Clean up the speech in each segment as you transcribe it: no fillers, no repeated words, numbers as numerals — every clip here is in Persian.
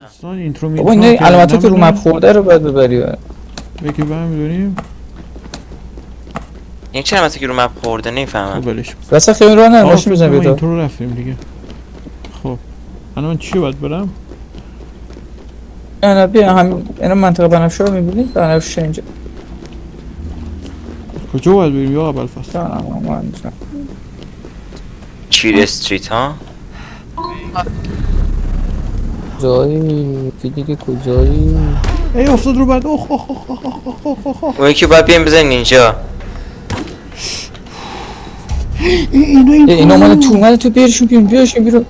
اصلا اینترو بابا این علامتات رو مپ خورده رو باید ببری. یکی برمی‌داریم. این چه علامتی که رو مپ خورده نمیفهمم. خب بلش. واسه خیلی راه نه ماشین ما بزن بیاد. اینترو رفتیم دیگه. خب الان چی باید برم؟ نه بیا هم اینا منطقه بنفشه رو می‌بینی؟ بنفشه اینجا. کجا باید بریم یا اول فصل؟ من چیر استریت ها. کجایی؟ دیگه کجایی؟ ای افتاد رو بعد. اوه اوه اوه اوه اوه اوه اوه. اون یکی باید بیایم بزنین اینجا. اینا اومده تو بیارشون بیرون.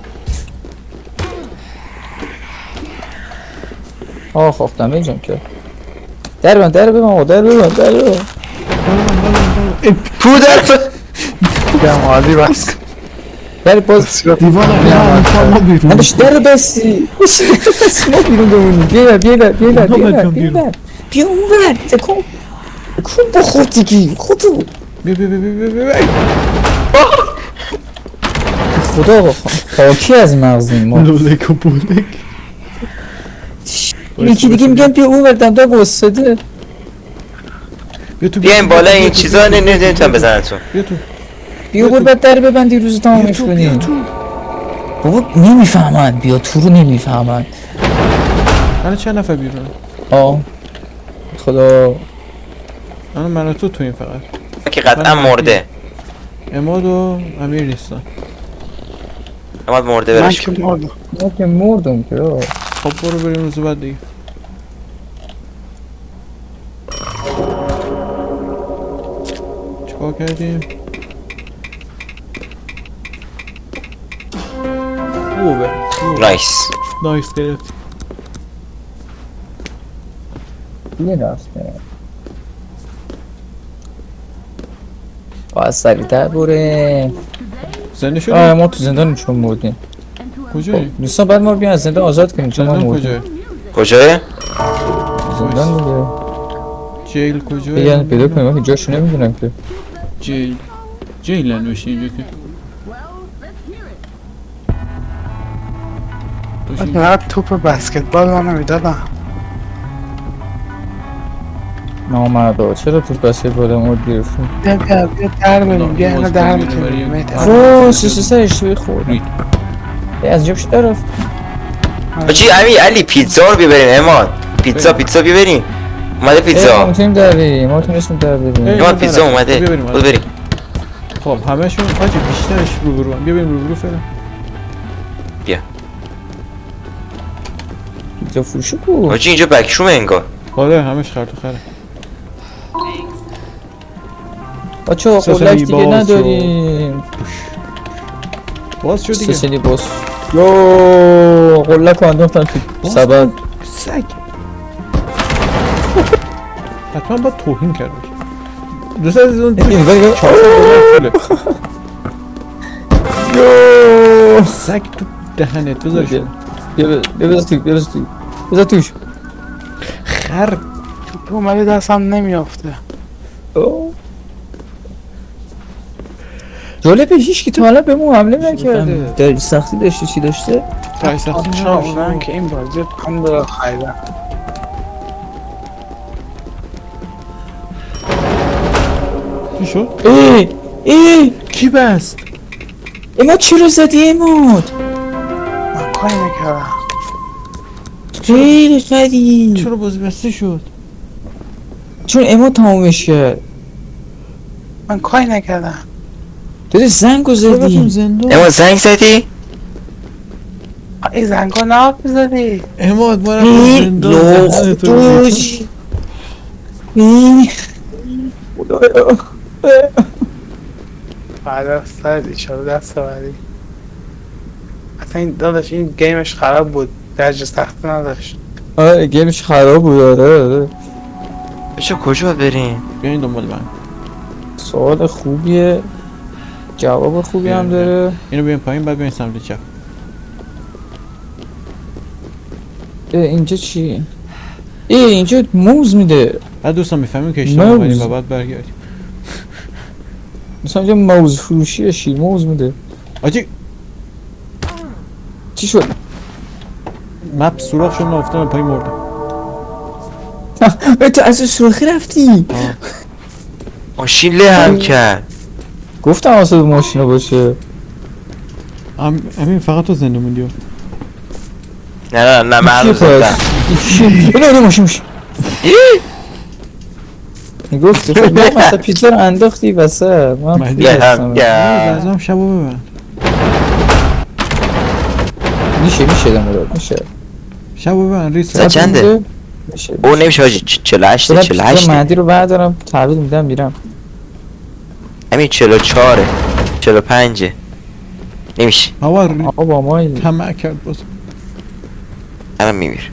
خفتم اینجام که در ببن آقا در ببن پودر بگم عالی بس در باز دیوانه. نداشت در بسی ما بیرون بمونیم بیا اونور تکون بخور دیگی خودو بیا. خدا خاکی از مغزیم ما لولک و بولک. یکی دیگه میگن بیا اونور دنده واسده بیایم بالا این چیزا نمیتونم بزنتون. بیا تو. بیا بعد در ببندی روز تمامش کنی بابا نمیفهمن بیا تو رو نمیفهمن الان چند نفر بیرون؟ خدا الان من و تو این فقط که قطعا مرده. اماد و امیر نیستن. اماد مرده من برش که کن. مردم ما که مردم که خب برو بریم روز بعد دیگه. چیکار کردیم؟ خوبه. نایس. نایس گرفت. یه رفته باید سریعتر بریم زنده شدیم؟ ما تو زندان چون مردیم کجایی؟ دوستان بعد ما رو بیان از زندان آزاد کنیم چون ما زندان مردیم کجایی؟ کجای؟ زندان دیگه جیل کجایی؟ بگن پیدا کنیم من که جاشو نمیدونم که جیل نوشته اینجا که فقط توپ بسکتبال من نمیدادم نامردا چرا تو بسکت بال مرد گرفتیم بیا در بریم بیا اینو در میکنیم اوه سه اشتباهی خوردیم از جبش طرف بچی علی پیتزا رو ببریم اماد. پیتزا ببریم. اومده پیتزا. میتونیم در بریم ما تونستیم در بریم اماد پیتزا اومده. بریم. خب همشون حاجی بیشترش رو بیا بریم رو فعلا. بیا. پیتزا فروشی کو حاجی اینجا بکشوم انگار. آره همش خرد و خره. بچه‌ها خلک دیگه نداریم باز شد دیگه. سسلی باز یو قلک رو انداختن تو سبد سگ. حتما باید توهین کرد باشه. دوست از اون یو سگ تو دهنت بذارش. بذار توش خر. توپ اومده دستم نمیافته جالبه هیچ کی تا حالا به مو حمله نکرده در سختی داشته چی داشته تای سختی چرا اونن که این بازی هم داره خیلی چی شد؟ ای کی بست؟ اما چرا زدی اماد من کاری نکردم خیلی خری چرا بازی بسته شد؟ چون اماد تمامش کرد من کاری نکردم تو زنگو زدی زندان. اماد زنگ زدی؟ این زنگا ناب بزدی اماد ما رفتیم زندان. لختوش خدایا بعد از سرد ایشالا دست بعدی اصلا این داداش این گیمش خراب بود درجه سخت نداشت آره گیمش خراب بود آره بچه کجا بریم؟ بیاین دنبال من. سوال خوبیه جواب خوبی هم داره اینو بیاین پایین بعد بیاین سمت چپ. اینجا چی؟ اینجا موز میده بعد دوستان میفهمیم که اشتباه کنیم و بعد برگردیم. مثلا اینجا موز فروشیه شیر موز میده آجی چی شد؟ مپ سوراخ شد من افتادم پای مردم. تو از سوراخی رفتی؟ ماشین له هم کرد. گفتم واسه ماشینا باشه. امین فقط تو زنده موندی. نه من هنوز زدم. اینو ماشین گفتی خب ما مثلا پیتزا رو انداختی وسط من مهدی هم لازم شبو ببن. میشه مراد میشه شبو ببن ریس. ساعت چنده؟ میشه او نمیشه حاجی 48 پیتزا 48 مهدی رو بردارم تحویل میدم میرم. همین 44 45 نمیشه. آقا آقا با ما طمع کرد باز. الان میمیر.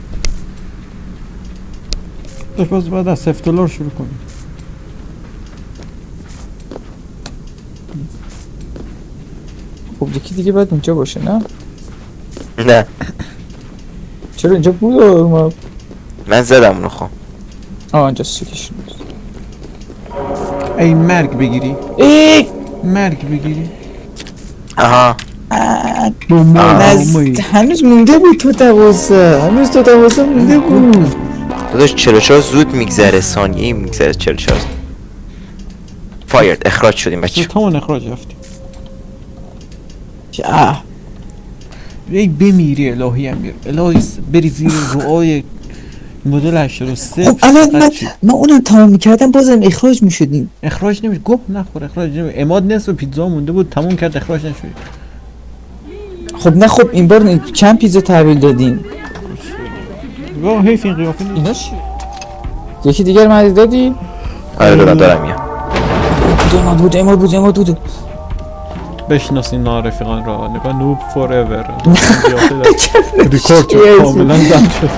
داشت باز بعد از $0 شروع کنیم. خب یکی دیگه باید اینجا باشه نه؟ نه چرا اینجا بود ما من زدم اونو خب. اینجا سیکشون ای مرگ بگیری. مرگ بگیری. آها هنوز مونده بود تو 12 مونده بود. داداش 44 زود میگذره ثانیه‌ای میگذره 44 فایرد اخراج شدیم بچه. تمام اخراج رفتیم. ای بمیری الهی امیر الهی بری زیر رؤای مدل 83. خب الان من اونم تمام میکردم بازم اخراج میشدیم. اخراج نمیشه گفت نخور اخراج نمیشه. اماد نصف پیتزا مونده بود تموم کرد اخراج نشد. خب نه خب این بار چند پیتزا تحویل دادیم؟ واه حیف این قیافه نیست. اینا چی؟ یکی دیگر مدی دادی؟ آره دارم میام. اماد بود بشناسین نارفیقان را نگاه نوب فور ایور. ریکورد کاملا زد شد.